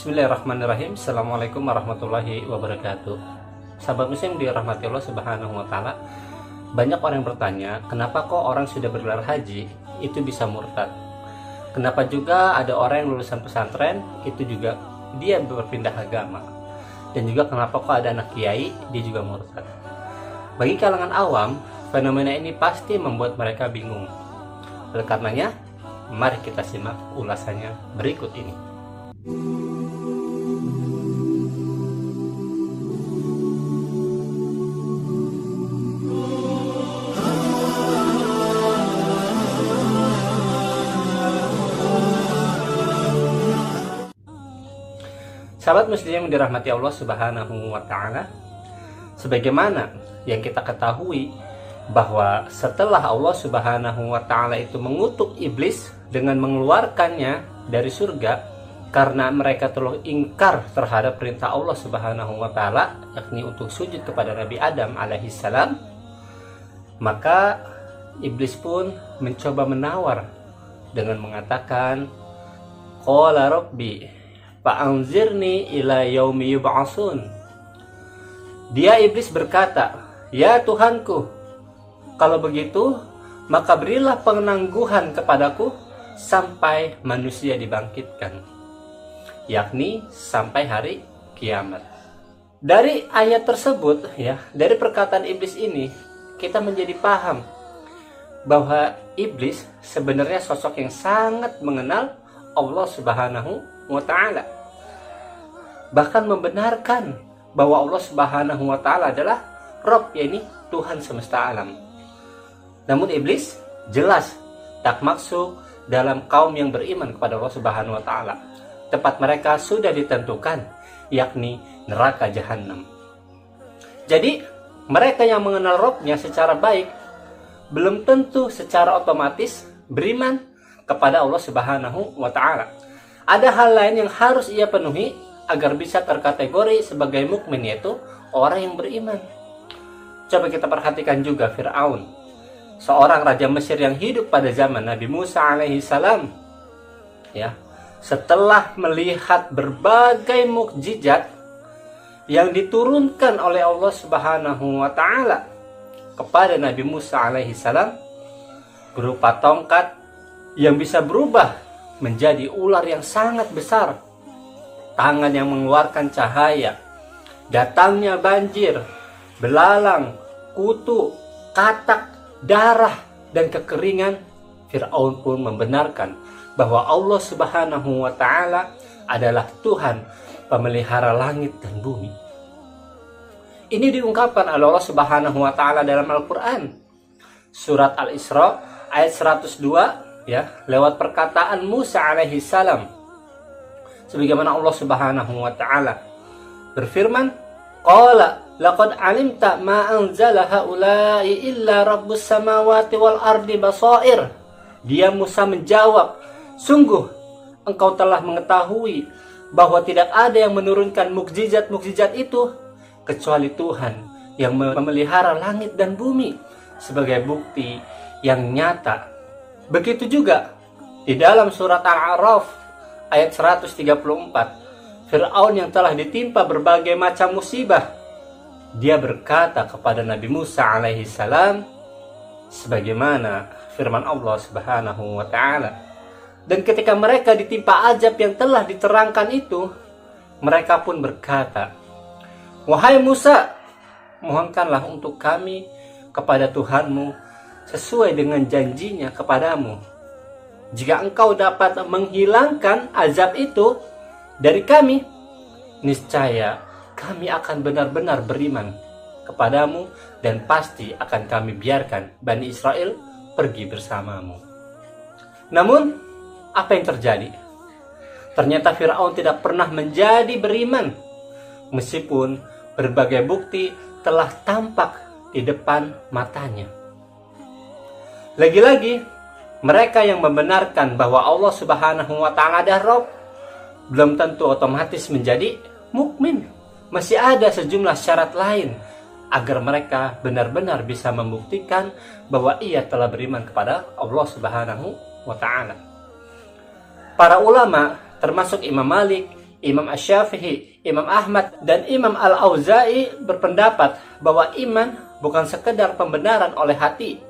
Bismillahirrahmanirrahim. Assalamualaikum warahmatullahi wabarakatuh. Sahabat muslim dirahmati Allah Subhanahu wa taala. Banyak orang yang bertanya, kenapa kok orang sudah bergelar haji itu bisa murtad? Kenapa juga ada orang yang lulusan pesantren itu juga dia berpindah agama? Dan juga kenapa kok ada anak kiai dia juga murtad? Bagi kalangan awam, fenomena ini pasti membuat mereka bingung. Oleh karenanya, mari kita simak ulasannya berikut ini. Sahabat muslim yang dirahmati Allah Subhanahu wa taala, sebagaimana yang kita ketahui bahwa setelah Allah Subhanahu wa taala itu mengutuk iblis dengan mengeluarkannya dari surga karena mereka telah ingkar terhadap perintah Allah Subhanahu wa taala, yakni untuk sujud kepada Nabi Adam alaihissalam, maka iblis pun mencoba menawar dengan mengatakan, qala rabbi fa'anzirni ila yaumi yub'atsun. Dia iblis berkata, ya Tuhanku, kalau begitu maka berilah penangguhan kepadaku sampai manusia dibangkitkan, yakni sampai hari kiamat. Dari ayat tersebut ya, dari perkataan iblis ini kita menjadi paham bahwa iblis sebenarnya sosok yang sangat mengenal Allah Subhanahu wa ta'ala, bahkan membenarkan bahwa Allah Subhanahu wa ta'ala adalah Rabb, yakni Tuhan semesta alam. Namun iblis jelas tak masuk dalam kaum yang beriman kepada Allah Subhanahu wa ta'ala. Tempat mereka sudah ditentukan, yakni neraka jahanam. Jadi mereka yang mengenal Rabbnya secara baik belum tentu secara otomatis beriman kepada Allah Subhanahu wa ta'ala. Ada hal lain yang harus ia penuhi agar bisa terkategori sebagai mukmin, yaitu orang yang beriman. Coba kita perhatikan juga Fir'aun, seorang raja Mesir yang hidup pada zaman Nabi Musa alaihissalam. Ya, setelah melihat berbagai mukjizat yang diturunkan oleh Allah Subhanahu wa taala kepada Nabi Musa alaihissalam berupa tongkat yang bisa berubah menjadi ular yang sangat besar, tangan yang mengeluarkan cahaya, datangnya banjir, belalang, kutu, katak, darah, dan kekeringan, Fir'aun pun membenarkan bahwa Allah Subhanahu wa ta'ala adalah Tuhan pemelihara langit dan bumi. Ini diungkapkan oleh Allah Subhanahu wa ta'ala dalam Al-Quran, surat Al-Isra ayat 102, ya, lewat perkataan Musa alaihissalam, sebagaimana Allah Subhanahu wa ta'ala berfirman, qala laqad alimta ma anzala haula'i illa rabbus samawati wal ardi basair. Dia Musa menjawab, sungguh engkau telah mengetahui bahwa tidak ada yang menurunkan mukjizat-mukjizat itu kecuali Tuhan yang memelihara langit dan bumi sebagai bukti yang nyata. Begitu juga di dalam surat Al-A'raf ayat 134, Fir'aun yang telah ditimpa berbagai macam musibah, dia berkata kepada Nabi Musa alaihissalam sebagaimana firman Allah Subhanahu wa ta'ala. Dan ketika mereka ditimpa azab yang telah diterangkan itu, mereka pun berkata, wahai Musa, mohonkanlah untuk kami kepada Tuhanmu sesuai dengan janjinya kepadamu. Jika engkau dapat menghilangkan azab itu dari kami, niscaya kami akan benar-benar beriman kepadamu dan pasti akan kami biarkan Bani Israel pergi bersamamu. Namun, apa yang terjadi? Ternyata Fir'aun tidak pernah menjadi beriman, meskipun berbagai bukti telah tampak di depan matanya. Lagi-lagi, mereka yang membenarkan bahwa Allah Subhanahu wa ta'ala adalah Rabb belum tentu otomatis menjadi mukmin. Masih ada sejumlah syarat lain agar mereka benar-benar bisa membuktikan bahwa ia telah beriman kepada Allah Subhanahu wa ta'ala. Para ulama termasuk Imam Malik, Imam Asy-Syafi'i, Imam Ahmad, dan Imam Al-Auza'i berpendapat bahwa iman bukan sekedar pembenaran oleh hati,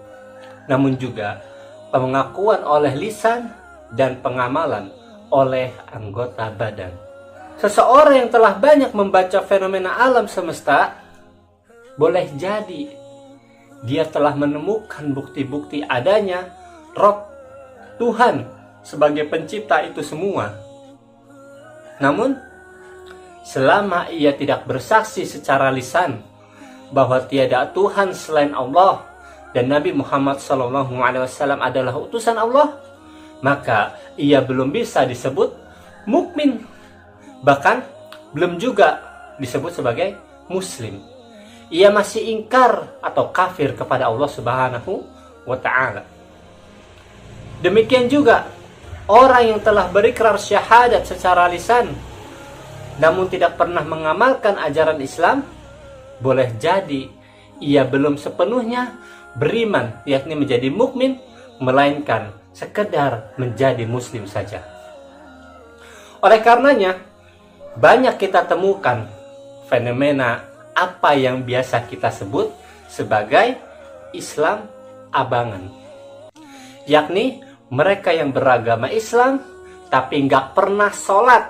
namun juga pengakuan oleh lisan dan pengamalan oleh anggota badan. Seseorang yang telah banyak membaca fenomena alam semesta, boleh jadi dia telah menemukan bukti-bukti adanya Rob, Tuhan sebagai pencipta itu semua. Namun, selama ia tidak bersaksi secara lisan bahwa tiada Tuhan selain Allah dan Nabi Muhammad SAW adalah utusan Allah, maka ia belum bisa disebut mukmin, bahkan belum juga disebut sebagai muslim. Ia masih ingkar atau kafir kepada Allah Subhanahu wa Ta'ala. Demikian juga orang yang telah berikrar syahadat secara lisan namun tidak pernah mengamalkan ajaran Islam, boleh jadi ia belum sepenuhnya beriman, yakni menjadi mukmin, melainkan sekedar menjadi muslim saja. Oleh karenanya, banyak kita temukan fenomena apa yang biasa kita sebut sebagai Islam abangan, yakni mereka yang beragama Islam tapi nggak pernah sholat,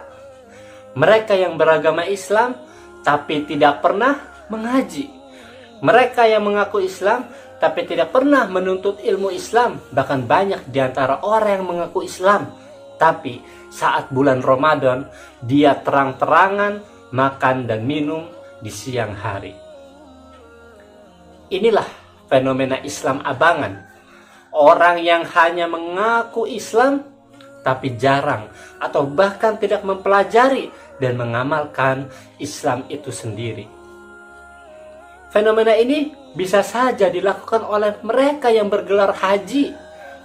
mereka yang beragama Islam tapi tidak pernah mengaji, mereka yang mengaku Islam tapi tidak pernah menuntut ilmu Islam. Bahkan banyak di antara orang yang mengaku Islam tapi saat bulan Ramadan dia terang-terangan makan dan minum di siang hari. Inilah fenomena Islam abangan. Orang yang hanya mengaku Islam tapi jarang atau bahkan tidak mempelajari dan mengamalkan Islam itu sendiri. Fenomena ini bisa saja dilakukan oleh mereka yang bergelar haji,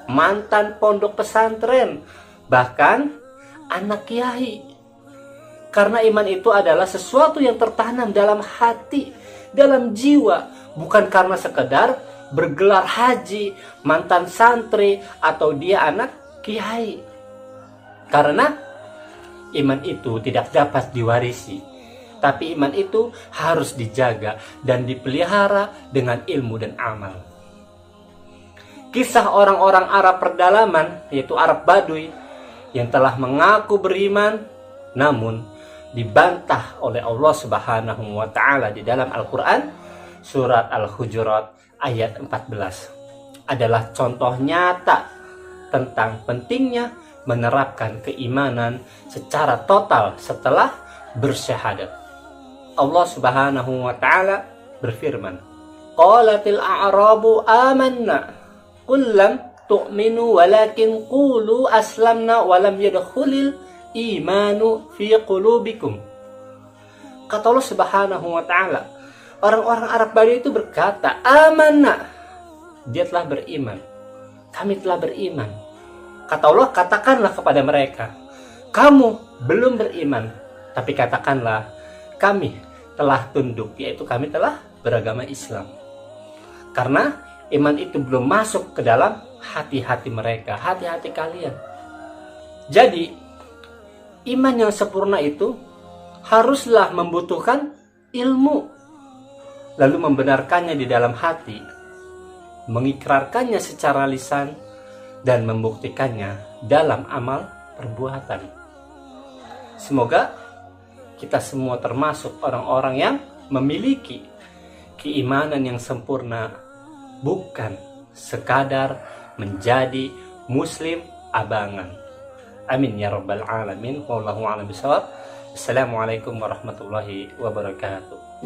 mantan pondok pesantren, bahkan anak kiai. Karena iman itu adalah sesuatu yang tertanam dalam hati, dalam jiwa, bukan karena sekedar bergelar haji, mantan santri, atau dia anak kiai. Karena iman itu tidak dapat diwarisi, tapi iman itu harus dijaga dan dipelihara dengan ilmu dan amal. Kisah orang-orang Arab pedalaman, yaitu Arab Baduy, yang telah mengaku beriman, namun dibantah oleh Allah Subhanahu wa Ta'ala di dalam Al-Quran surat Al-Hujurat ayat 14 adalah contoh nyata tentang pentingnya menerapkan keimanan secara total setelah bersyahadat. Allah Subhanahu wa Ta'ala berfirman, Qalatil a'rabu amanna qul lam tu'minu walakin qulu aslamna walam yadkhulil imanu fi qulubikum. Kata Allah Subhanahu wa Ta'ala, orang-orang Arab Baduy itu berkata, amanna, dia telah beriman, kami telah beriman. Kata Allah, katakanlah kepada mereka, kamu belum beriman, tapi katakanlah kami telah tunduk, yaitu kami telah beragama Islam. Karena iman itu belum masuk ke dalam hati-hati mereka, hati-hati kalian. Jadi iman yang sempurna itu haruslah membutuhkan ilmu, lalu membenarkannya di dalam hati, mengikrarkannya secara lisan, dan membuktikannya dalam amal perbuatan. Semoga kita semua termasuk orang-orang yang memiliki keimanan yang sempurna, bukan sekadar menjadi muslim abangan. Amin ya rabbal alamin. Wallahu a'lam bishawab. Assalamualaikum warahmatullahi wabarakatuh.